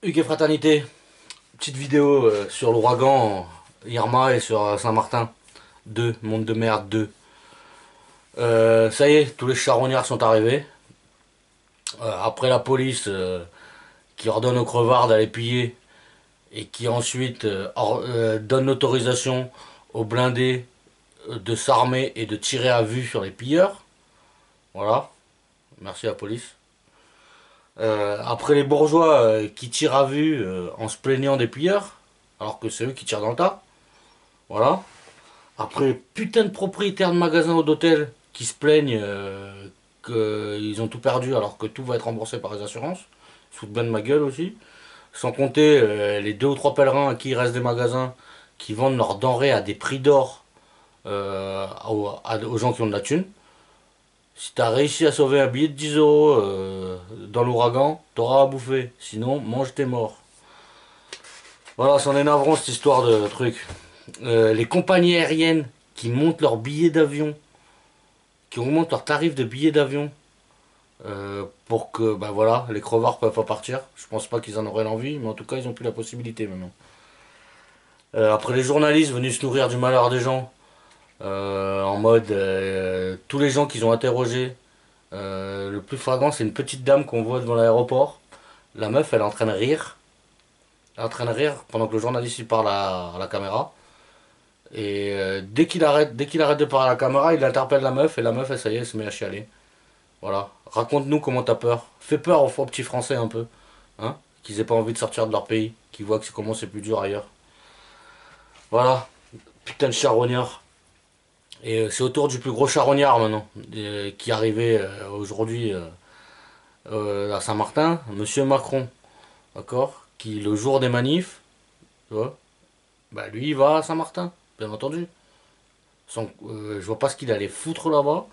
Hugues et Fraternité, petite vidéo sur l'ouragan Irma et sur Saint-Martin 2, monde de merde 2. Ça y est, tous les charognards sont arrivés. Après la police qui ordonne aux crevards d'aller piller et qui ensuite donne l'autorisation aux blindés de s'armer et de tirer à vue sur les pilleurs. Voilà, merci à la police. Après les bourgeois qui tirent à vue en se plaignant des pilleurs, alors que c'est eux qui tirent dans le tas. Voilà. Après, putain de propriétaires de magasins ou d'hôtels qui se plaignent qu'ils ont tout perdu alors que tout va être remboursé par les assurances. Ils se foutent bien de ma gueule aussi. Sans compter les deux ou trois pèlerins à qui il reste des magasins qui vendent leurs denrées à des prix d'or aux gens qui ont de la thune. Si t'as réussi à sauver un billet de 10 euros dans l'ouragan, t'auras à bouffer. Sinon, mange tes morts. Voilà, c'en est navrant cette histoire de truc. Les compagnies aériennes qui montent leurs billets d'avion, qui augmentent leurs tarifs de billets d'avion pour que bah voilà, les crevards peuvent pas partir. Je pense pas qu'ils en auraient l'envie, mais en tout cas ils ont plus la possibilité maintenant. Après les journalistes venus se nourrir du malheur des gens, en mode tous les gens qu'ils ont interrogés. Le plus flagrant c'est une petite dame qu'on voit devant l'aéroport. La meuf elle est en train de rire. Elle est en train de rire pendant que le journaliste il parle à la caméra. Et dès qu'il arrête de parler à la caméra, il interpelle la meuf et la meuf, ça y est, elle se met à chialer. Voilà. Raconte-nous comment t'as peur. Fais peur aux petits Français un peu. Hein. Qu'ils aient pas envie de sortir de leur pays. Qu'ils voient que comment c'est plus dur ailleurs. Voilà. Putain de charognard. Et c'est au tour du plus gros charognard maintenant. Qui est arrivé aujourd'hui à Saint-Martin. Monsieur Macron. D'accord. Qui le jour des manifs. Tu vois. Bah lui il va à Saint-Martin. Bien entendu. Je vois pas ce qu'il allait foutre là-bas.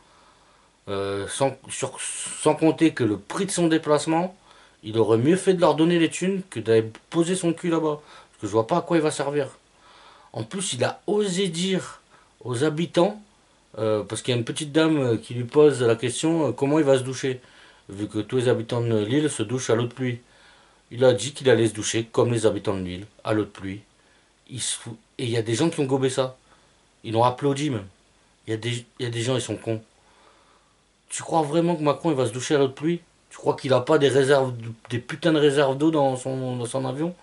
Sans compter que le prix de son déplacement, il aurait mieux fait de leur donner les thunes que d'aller poser son cul là-bas. Parce que je vois pas à quoi il va servir. En plus, il a osé dire aux habitants, parce qu'il y a une petite dame qui lui pose la question comment il va se doucher, vu que tous les habitants de l'île se douchent à l'eau de pluie. Il a dit qu'il allait se doucher comme les habitants de l'île, à l'eau de pluie. Et il y a des gens qui ont gobé ça. Ils l'ont applaudi même. Il y a des gens, ils sont cons. Tu crois vraiment que Macron il va se doucher à l'eau de pluie? Tu crois qu'il a pas des réserves, des putains de réserves d'eau dans son avion?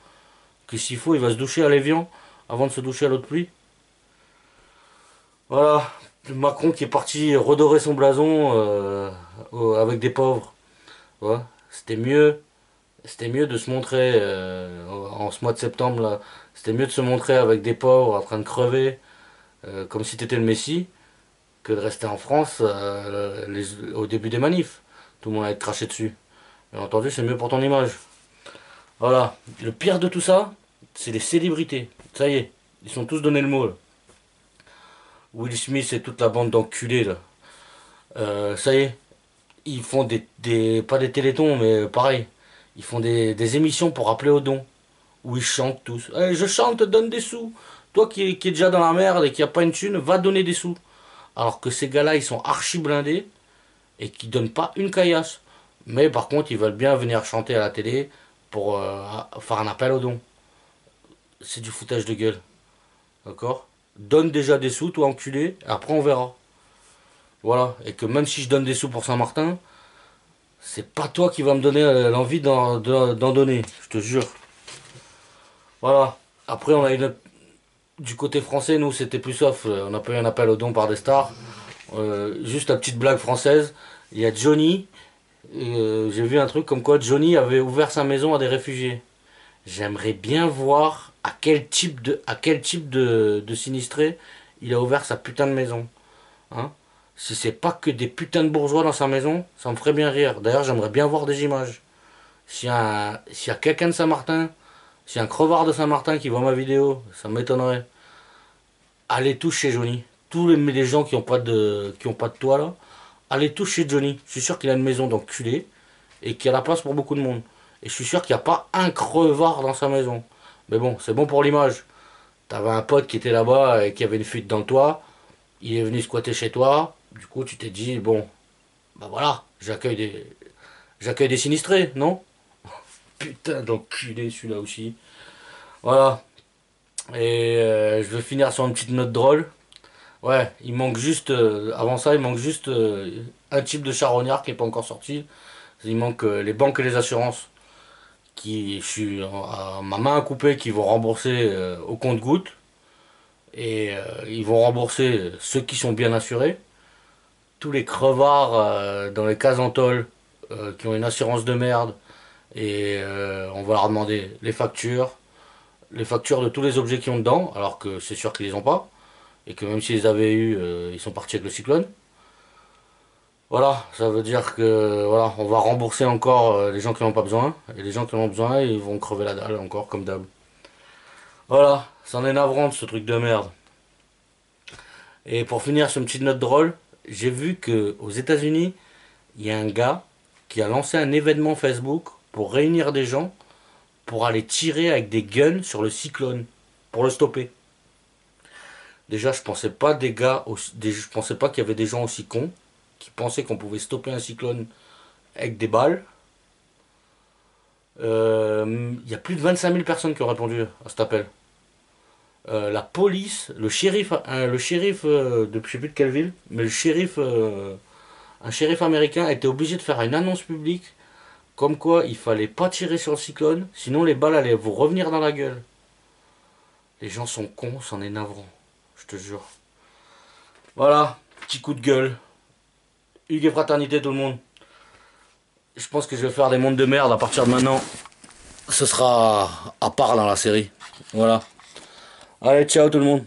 Que s'il faut, il va se doucher à l'évian avant de se doucher à l'eau de pluie? Voilà, Macron qui est parti redorer son blason avec des pauvres. Ouais. C'était mieux de se montrer en ce mois de septembre là. C'était mieux de se montrer avec des pauvres en train de crever, comme si t'étais le Messie, que de rester en France au début des manifs. Tout le monde allait te cracher dessus. Bien entendu, c'est mieux pour ton image. Voilà. Le pire de tout ça, c'est les célébrités. Ça y est, ils sont tous donné le mot. Là. Will Smith et toute la bande d'enculés là. Ça y est, ils font pas des télétons, mais pareil. Ils font des émissions pour appeler aux dons. Où ils chantent tous. Hey, je chante, donne des sous. Toi qui es déjà dans la merde et qui a pas une thune, va donner des sous. Alors que ces gars-là, ils sont archi blindés et qui donnent pas une caillasse. Mais par contre, ils veulent bien venir chanter à la télé pour faire un appel aux dons. C'est du foutage de gueule. D'accord. Donne déjà des sous, toi enculé, après on verra. Voilà. Et que même si je donne des sous pour Saint-Martin, c'est pas toi qui vas me donner l'envie d'en donner. Je te jure. Voilà. Après, on a du côté français, nous, c'était plus soft. On a pas eu un appel aux dons par des stars. Juste la petite blague française. Il y a Johnny. J'ai vu un truc comme quoi Johnny avait ouvert sa maison à des réfugiés. J'aimerais bien voir à quel type de sinistré il a ouvert sa putain de maison. Hein. Si c'est pas que des putains de bourgeois dans sa maison, ça me ferait bien rire. D'ailleurs, j'aimerais bien voir des images. S'il y a quelqu'un de Saint-Martin, s'il y a un crevard de Saint-Martin qui voit ma vidéo, ça m'étonnerait. Allez tous chez Johnny. Tous les gens qui ont pas de toit là, allez tous chez Johnny. Je suis sûr qu'il a une maison d'enculé et qu'il y a la place pour beaucoup de monde. Et je suis sûr qu'il n'y a pas un crevard dans sa maison. Mais bon, c'est bon pour l'image. T'avais un pote qui était là-bas et qui avait une fuite dans le toit. Il est venu squatter chez toi. Du coup, tu t'es dit, bon, bah voilà, j'accueille des sinistrés, non? Putain d'enculé celui-là aussi. Voilà. Et je vais finir sur une petite note drôle. Ouais, il manque juste, avant ça, il manque juste un type de charognard qui n'est pas encore sorti. Il manque les banques et les assurances qui, je suis à ma main à couper, qui vont rembourser au compte-gouttes. Et ils vont rembourser ceux qui sont bien assurés. Tous les crevards dans les cases en tôle qui ont une assurance de merde. Et on va leur demander les factures de tous les objets qu'ils ont dedans, alors que c'est sûr qu'ils les ont pas. Et que même s'ils les avaient eu, ils sont partis avec le cyclone. Voilà, ça veut dire que voilà, on va rembourser encore les gens qui n'en ont pas besoin. Et les gens qui en ont besoin, ils vont crever la dalle encore comme d'hab. Voilà, c'en est navrant de ce truc de merde. Et pour finir sur une petite note drôle, j'ai vu que aux États-Unis, il y a un gars qui a lancé un événement Facebook pour réunir des gens pour aller tirer avec des guns sur le cyclone pour le stopper. Déjà, je pensais pas je pensais pas qu'il y avait des gens aussi cons qui pensaient qu'on pouvait stopper un cyclone avec des balles. Il y a plus de 25 000 personnes qui ont répondu à cet appel. La police, le shérif de je sais plus de quelle ville, mais un shérif américain a été obligé de faire une annonce publique comme quoi il fallait pas tirer sur le cyclone, sinon les balles allaient vous revenir dans la gueule. Les gens sont cons, c'en est navrant, je te jure. Voilà, petit coup de gueule. Hugues et fraternité tout le monde. Je pense que je vais faire des mondes de merde à partir de maintenant. Ce sera à part dans la série. Voilà. Allez, ciao tout le monde.